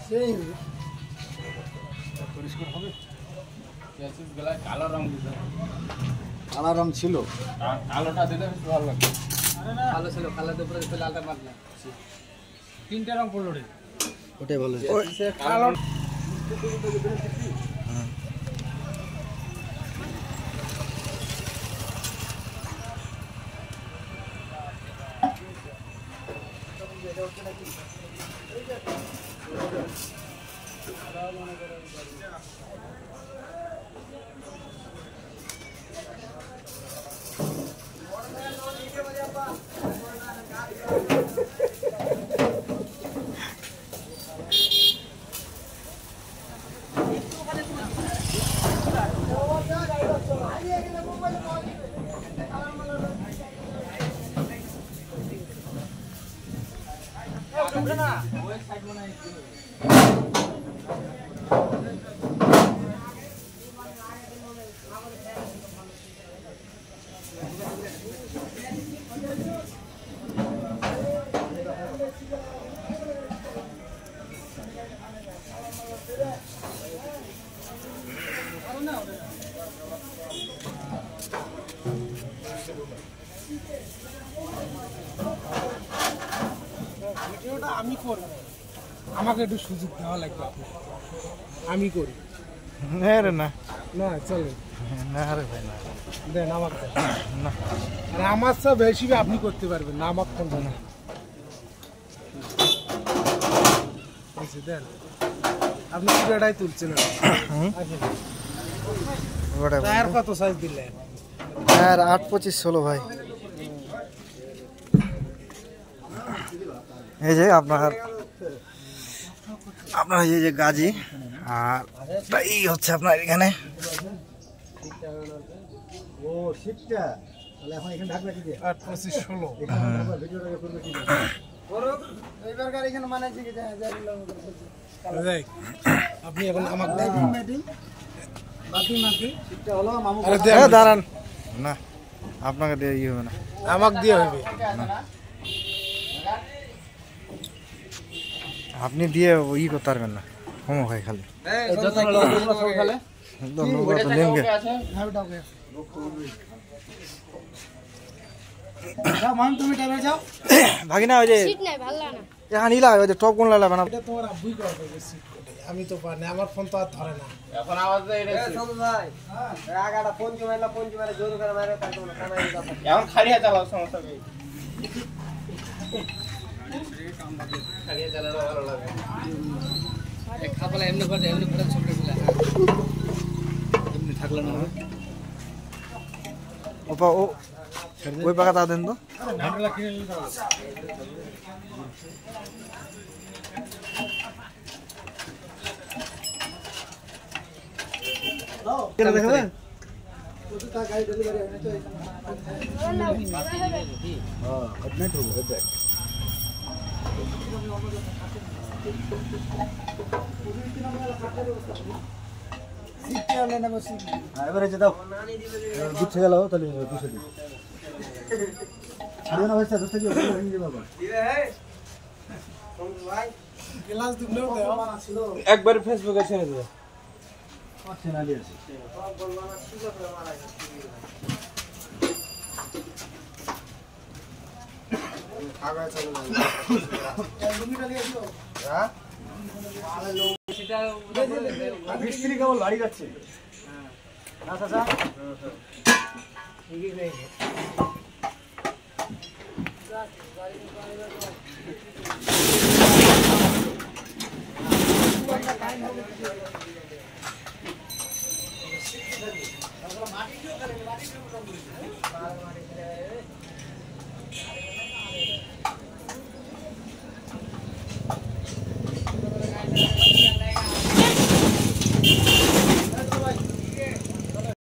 সেই পরিষ্কার হবে ক্যাসিস গলায় কালো রং দিতে কালো রং ছিল কালোটা দিলে বেশ ভালো লাগবে কালো ছিল কালোর উপরে একটু লালটা মারলাম তিনটা রং পড়লো রে ওটাই ভালো কালো ভিডিওটা আমি করব আমাকে একটু সুযোগ দেওয়া লাগবে আমি করি না রে না না চলে না রে ভাই না দেন আমাকে না আর আমার সব বেশি আপনি করতে পারবেন না আমার ফোন না দেন আপনি ভিডিওটাই তুলছেন টায়ার কত সাইজ দিলেন আর 8-25-16 ভাই এই যে আপনার এই যে গাজি আর এই হচ্ছে আপনার এখানে ও শীতটা তাহলে এখন এখানে ঢাকবে কি দিয়ে 8-25-16 ভিডিওটাকে করবে কি করো এইবার গাড়ি এখানে মানাইছে কি দেখ আপনি এখন আমাকে দেন বাকি শীতটা হলো মামু দাঁড়ান না আপনাকে দিয়ে ই হবে না আমাকে দিয়ে হবে আপনি দিয়ে ই করতে পারবেন না হোমো খাই খালি ভাগিনা ওই যে এখানে ইলা ওই যে টপ কোন লাগবে না এটা তোমার আব্বুই করবে বেশি আমি তো পারি না আমার ফোন তো আর ধরে না এখন আওয়াজ দেয় রে ভাই আগাটা ফোন জমাইলা জোর করে মারে তারপর কামাই দাও এখন খাড়িয়া চালাও সমস্যা নেই খাড়িয়া চালালে ভালো লাগে এক খাপলা এমনি করে ছোট গুলা এমনি থাকলে না ওপা ও ওই পাকাটা দেন তো ঢাকলা কিনে নিয়ে যাও কেন দেখাবে এবারে যে দাও গুছিয়ে গেল তাহলে 200 দিন ছাড়িয়ে না ভাই 10 থেকে হয়ে যাবে বাবা গ্লাস দিলেও দাও একবার ফেসবুকে ছেড়ে দিও চ্যানেলে আছে আগে চলে যাও হ্যাঁ মিস্ত্রি কেবল বাড়ি যাচ্ছে না চাচা ঠিকই হয়ে গেছে মাটি